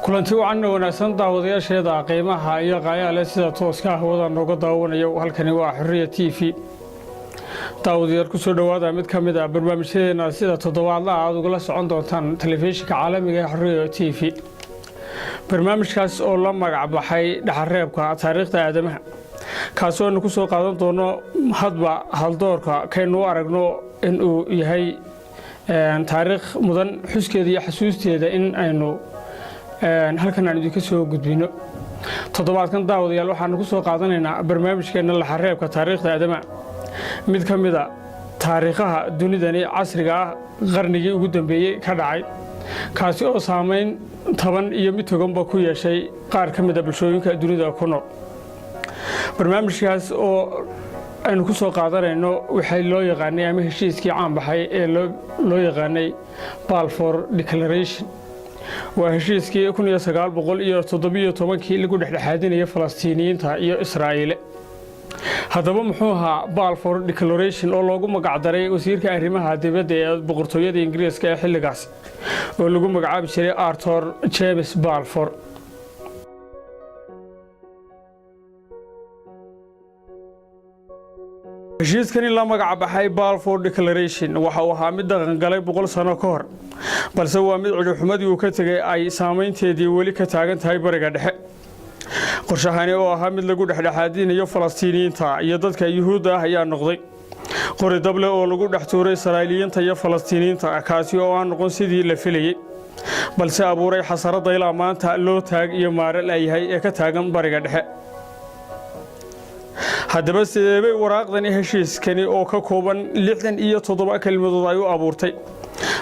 kulanti wacan wanaagsan daawadayaasheeda qiimaha iyo qayaale sida tooska ah wada nooga daawanayo halkani waa Xurriya TV daawadayaal ku soo dhawaada mid kamid ah barnaamijyadeena sida toddobaadla aad uga socon doontaan telefishinka caalamiga ee Xurriya TV barnaamijkaas oo la magac baxay dhaxareebka taariikhda aadamaha kaasoo ku soo qaadan doono hadba haldoorka kaynu aragno in uu yahay taariikh mudan xuskeeda iyo xasuusteeda in aynu halkan aan idinka soo gudbino toddobaadkan daawadayaal waxaan ku soo qaadanaynaa barnaamijkeena la xareebka taariikhda aadamaha mid kamid ah taariikhaha dunidani casriga ah qarnigii ugu dambeeyay ka dhacay kaasi oo saameyn taban iyo mid toganba ku yeeshay qaar kamid ah bulshooyinka dunida ku nool barnaamijkaas oo aynu ku soo qaadanayno waxay loo yaqaanay ama heshiiskii caan baxay ee loo yaqaanay Balfour Declaration waa heshiiskii 1917 lagu dhexdhexaadinayay Falastiiniyiinta iyo Israa'iil haddaba muxuu ahaa Balfour Declaration oo loogu magac daray wasiirka arrimaha dibadda ee boqortooyada Ingiriiska ee xilligaas oo lagu magacaabi jiray Arthur James Balfour heshiiskani la magac baxay Balfour Declaration waxa uu ahaa mid dhaqan galay 100 sano ka hor balse waa mid cudurxumadii uu ka tagay ay saameynteedii weli ka taagan tahay bariga dhexe qorshahani oo ahaa mid lagu dhexdhexaadinayo Falastiiniyiinta iyo dadka Yuhuudda ah ayaa noqday qori dable oo lagu dhex tuuray Israa'iiliyiinta iyo Falastiiniyiinta kaasi oo aan noqon sidii la filayay balse abuuray xasarad ilaa maanta loo taag iyo maaral ay yahay ee ka taagan bariga dhexe haddaba sidee waraaqdan heshiiskani oo ka kooban 67 kelmadood ay u abuurtay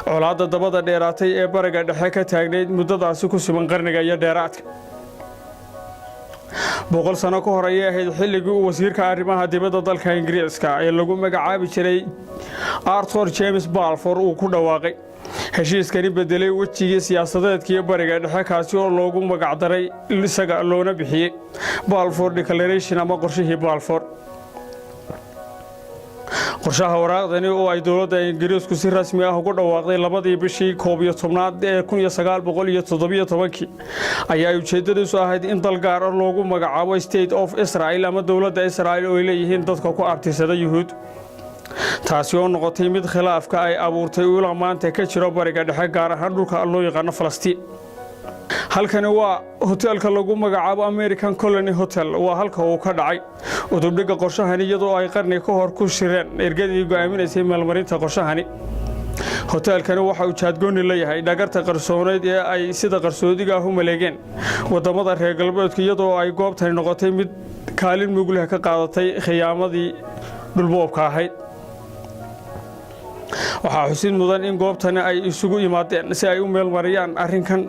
colaadda dabada dheeraatay ee bariga dhexe ka taagneyd muddadaasi ku siman qarniga iyo dheeraadka 100 sano ka hor ayay ahayd xilligii uu wasiirka arrimaha dibadda dalka Ingiriiska ee lagu magacaabi jiray Arthur James Balfour uu ku dhawaaqay heshiiskani bedelay wajigii siyaasadeedkii bariga dhexe kaasi oo loogu magac daray isaga loona bixiyay Balfour Declaration ama qorshihii Balfour qorshaha waraaqdani oo ay dawladda Ingiriisku si rasmi ah ugu dhawaaqday labadii bishii 11aad ee 1917 ayaa ujeedadiisu ahayd in dal gaar ah loogu magacaabo State of Israel ama dawladda Israa'iil oo ay leeyihiin dadka ku abtirsada Yuhuud taasi oo noqotay mid khilaafka ay abuurtay uu maanta ka jiro bariga dhexe gaar ahaan dhulka loo yaqaan Falastiin halkani waa hotelka lagu magacaabo American Colony Hotel waa halka uu ka dhacay udubdhiga qorshahani iyadoo ay qarni ka hor ku shireen ergadii go'aaminaysay maalmarinta qorshahani hotelkani waxa uu jaadgooni leeyahay dhagarta qarsooneed ee ay sida qarsoodiga ah u maleegeen wadamada reer galbeedka iyadoo ay goobtani noqotay mid kaalin mug leh ka qaadatay khiyaamadii dhulboobka ahayd waxa xusid mudan in goobtani ay isugu yimaadeen si ay u meel mariyaan arrinkan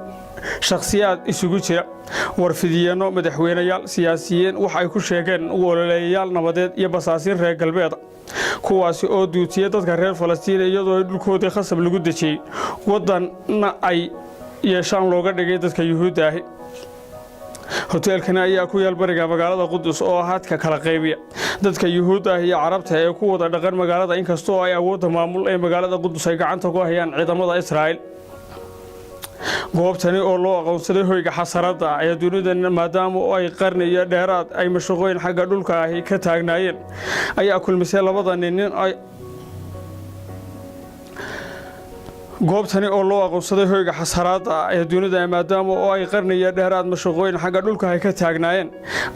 shakhsiyaad isugu jira warfidiyano madaxweynayaal siyaasiyiin wax ay ku sheegeen walaalayaal nabadeed iyo basaasiin reer galbeed kuwaasi oo duutiyay dadka reer Falastiin iyadoo dhulkoodii khasab lagu dajiyay wadanna ay yeeshaan looga dhigay dadka Yuhuudda ah hotelkan ayaa ku yaal bariga magaalada Qudus oo hadka kala qaybiya dadka Yuhuudda ah iyo Carabta ee ku wada dhaqan magaalada inkastoo ay awoodda maamul ee magaalada Qudus ay gacanta ku hayaan ciidamada Israa'iil goobtani oo loo aqoonsaday hoyga xasarada ee dunida maadaama ay qarni iyo dheeraad ay mashquulin xagga dhulka ah ka taagnaayeen ayaa kulmisay labada nin ay goobtani oo loo aqoonsaday hoyga xasarada ee dunida maadaama ay qarni iyo dheeraad mashquulin xagga dhulka ay ka taagnaayeen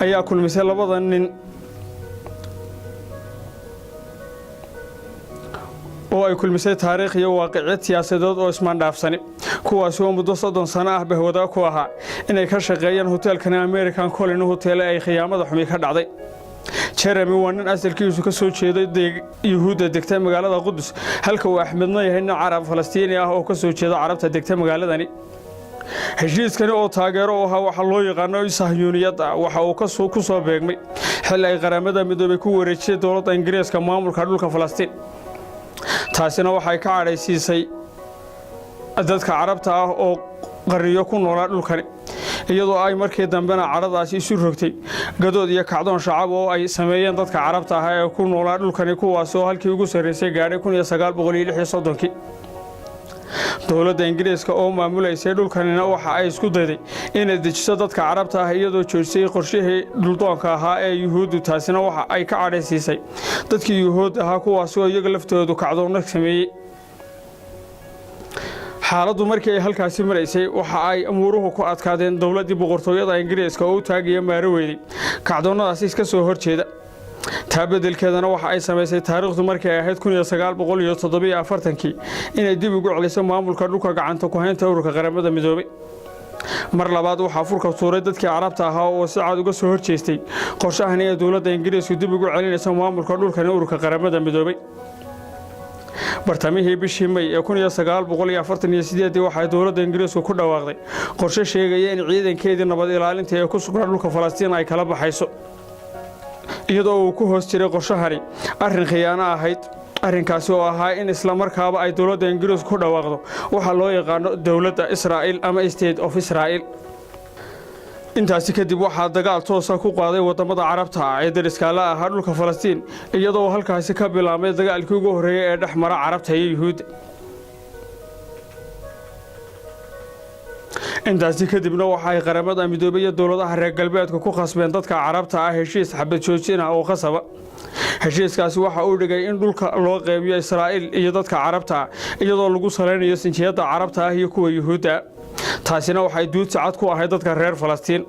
ayaa kulmisay labada nin oo ay kulmisay taariikh iyo waaqiciyad siyaasadeed oo ismaandhaafsani kuwaas oo muddo 30 sano ah bahwada ku ahaa inay ka shaqeeyaan hotelkan American Colony Hotel ay khiyaamada xumi ka dhacday Jeremy wanan asalkiisu ka soo jeeday Yuhuudda degtay magaalada Qudus halka uu Axmedna yahay Carab Falastiini ah oo ka soo jeeda Carabta degtay magaaladani heshiiskani oo taageero u ahaa waxa loo yaqaan Sahyuuniyadda waxa uu ku soo beegmay xilli ay qaramada midoobay ku wareejiyay dawladda Ingiriiska maamulka dhulka Falastiin taasina waxay ka cadhaysiisay dadka Carabta ah oo qarniyo ku noolaa dhulkani iyadoo ay markii dambena caradaasi isu rogtay gadood iyo kacdoon shacab oo ay sameeyeen dadka Carabta ah ee ku noolaa dhulkani kuwaas oo halkii ugu sareysay gaaray 1936 dowladda ingiriiska oo maamuleysay dhulkanina waxa ay isku dayday inay dejiso dadka carabta ah iyadoo joojisay qorshihii dhuldoonka ahaa ee yuhuuddu. taasina waxa ay ka cadhaysiisay dadkii yuhuud ahaa kuwaasi oo iyaga laftoodu kacdoonna sameeyey. xaaladdu markii ay halkaasi maraysay waxa ay amuuruhu ku adkaadeen dowladdii boqortooyada ingiriiska oo u taagaya maaro weyday kacdoonnadaasi iska soo horjeeda. taa beddelkeedana waxa ay samaysay taariikhdu markii ay ahayd 1947 inay dib ugu celiso maamulka dhulka gacanta ku haynta ururka qaramada midoobay. mar labaad waxaa furka tuuray dadkii carabta ahaa oo si cad uga soo horjeestay qorshahani ee dowladda ingiriisku dib ugu celinaysa maamulka dhulkan ururka qaramada midoobay. bartamihii bishii May ee 1948 waxay dowladda ingiriisku ku dhawaaqday qorshe sheegaya in ciidankeedii nabad ilaalinta ee ku sugan dhulka Falastiin ay kala baxayso, iyadoo uu ku hoos jiray qorshahani arrin khiyaano ahayd. arrinkaasi oo ahaa in isla markaaba ay dowladda ingiriisku ku dhawaaqdo waxa loo yaqaano dowladda Israa'iil ama State of Israel. intaasi kadib waxaa dagaal toos ah ku qaaday wadamada carabta ah ee dariska la ahaa dhulka Falastiin, iyadoo halkaasi ka bilaabmay dagaalkii ugu horeeyay ee dhexmara carabta iyo yuhuudda. intaasi kadibna waxa ay qaramada midoobay iyo dowladaha reer galbeedka ku khasbeen dadka carabta ah heshiis xabad joojin ah oo qasaba. heshiiskaasi waxa uu dhigay in dhulka loo qeybiyo Israa'iil iyo dadka carabta ah iyadoo lagu saleynayo sinjiyada carabta ah iyo kuwa yuhuudda. taasina waxay duud sacad ku ahayd dadka reer Falastiin.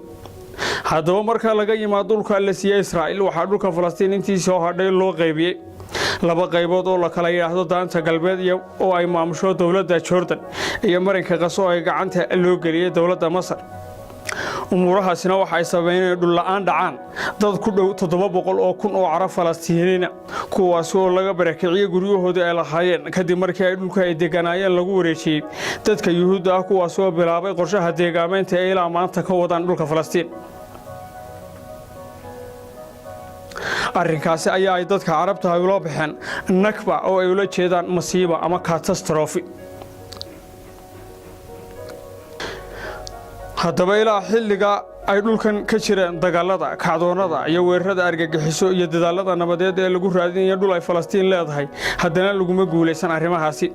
haddaba marka laga yimaado dhulka la siiyay Israa'iil waxaa dhulka Falastiin intii soo hadhay loo qeybiyay laba qaybood oo la kala yiraahdo daanta galbeed iyo oo ay maamusho dowladda Jordan iyo marinka Gaza oo ay gacanta loo geliyay dowladda Masar. umuurahaasina waxa ay sameeyeen dhul la'aan dhacaan dad ku dhow 700 oo kun oo carab Falastiiniyiin kuwaas oo laga barakiciyay guryahooda ay lahaayeen kadib markii ay dhulka ay deganaayeen lagu wareejiyay dadka yuhuudda ah kuwaas oo bilaabay qorshaha deegaameynta ee ilaa maanta ka wadaan dhulka Falastiin. arrinkaasi ayaa ay dadka carabta ah ula baxeen nakba oo ay ula jeedaan masiibo ama catastrophe. haddaba ilaa xilliga ay dhulkan ka jireen dagaalada kacdoonada iyo weerarada argagixiso iyo dadaalada nabadeed ee lagu raadinayo dhul ay Falastiin leedahay haddana laguma guuleysan arrimahaasi.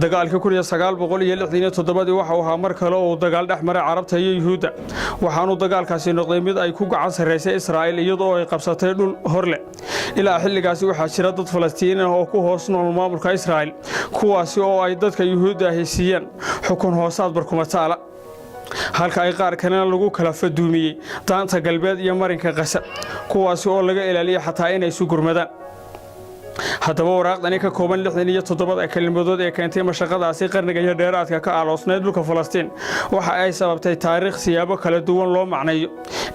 dagaalka 1967 waxa uu ahaa mar kale oo dagaal dhexmaray carabta iyo yuhuudda, waxaanu dagaalkaasi noqday mid ay ku gacan sareysay Israa'iil iyadoo ay qabsatay dhul horle. ilaa xilligaasi waxaa jira dad Falastiiniin ah oo ku hoos nool maamulka Israa'iil kuwaasi oo ay dadka yuhuudda ah siiyeen xukun hoosaad barkumataala, halka ay qaar kalena lagu kala faduumiyay daanta galbeed iyo marinka Gaza kuwaas oo laga ilaaliyay xataa inay isu gurmadaan. haddaba waraaqdani ka kooban 67 kalimadood ee keentay mashaqadaasi qarniga iyo dheeraadka ka aloosneed dhulka Falastiin waxa ay sababtay taariikh siyaabo kala duwan loo macneeyo,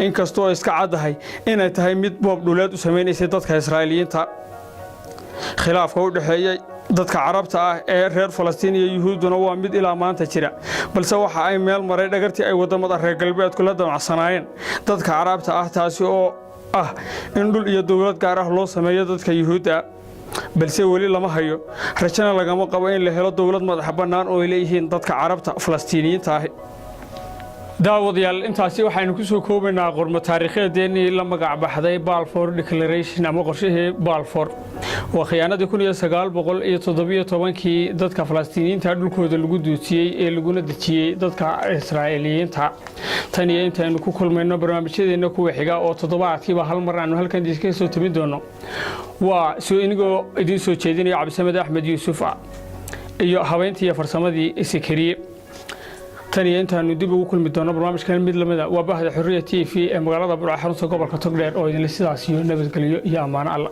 inkastoo iska cadahay inay tahay mid boob dhuleed u sameynaysa dadka Israa'iiliyiinta. khilaafka u dhaxeeyay dadka carabta ah ee reer Falastiin iyo yuhuuduna waa mid ilaa maanta jira, balse waxa ay meel maray dhagartii ay wadamada reer galbeedku la damacsanaayeen dadka carabta ah, taasi oo ah in dhul iyo dowlad gaar ah loo sameeyo dadka yuhuudda. balse weli lama hayo rajana lagama qabo in la helo dowlad madax bannaan oo ay leeyihiin dadka carabta Falastiiniyiinta ah. daawadayaal intaasi waxaynu ku soo koobaynaa qormo taariikheedeenii la magac baxday Balfour Declaration ama qorshihii Balfour. waa khiyaanadii 1917 dadka Falastiiniyiinta dhulkooda lagu duusiyay ee laguna dejiyay dadka Israa'iiliyiinta. tan iyo intaynu ku kulmayno barnaamijyadeena kuwa xiga oo toddobaadkiiba hal mar aanu halkan iska soo timin doono. waa soo inagoo idin soo jeedinaya Cabdisamed Axmed Yuusuf iyo habeyntii farsamadii Isikariye. tan iyo intaanu dib ugu kulmi doono barnaamijkan mid lamida waa Bahda Xurriya TV ee magaalada Burco xarunta gobolka Togdheer oo idin sidaas iyo nabadgelyo iyo ammaan Allah.